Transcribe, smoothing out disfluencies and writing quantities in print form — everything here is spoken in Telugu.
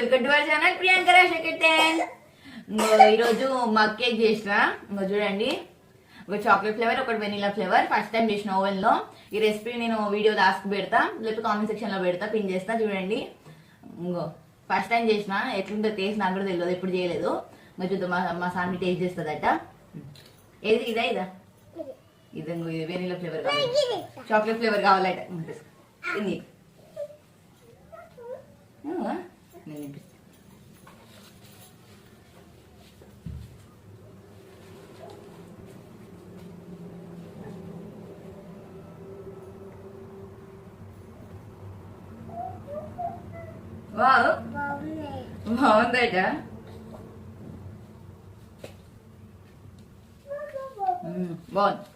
Welcome to our channel Priyanka Raj kitchen. ఈరోజు మగ్ కేక్ చేసిన. చూడండి, ఒక చాక్లెట్ ఫ్లేవర్, ఒకటి వెనిలా ఫ్లేవర్. ఫస్ట్ టైం చేసిన ఓవెన్ లో. ఈ రెసిపీ నేను వీడియో లాస్ట్ పెడతా, లేకపోతే కామెంట్ సెక్షన్ లో పెడతా, పిన్ చేస్తా. చూడండి, ఇంకో ఫస్ట్ టైం చేసిన. ఎట్లుంటే టేస్ట్ నాకు కూడా తెలియదు, ఎప్పుడు చేయలేదు. చూద్దాం, మా సామి టేస్ట్ చేస్తుందట. ఏది ఇదా ఇదా ఇది వెనిలా ఫ్లేవర్ కావాలి, చాక్లెట్ ఫ్లేవర్ కావాలట. ఇది బాగుందట. బాగుంది.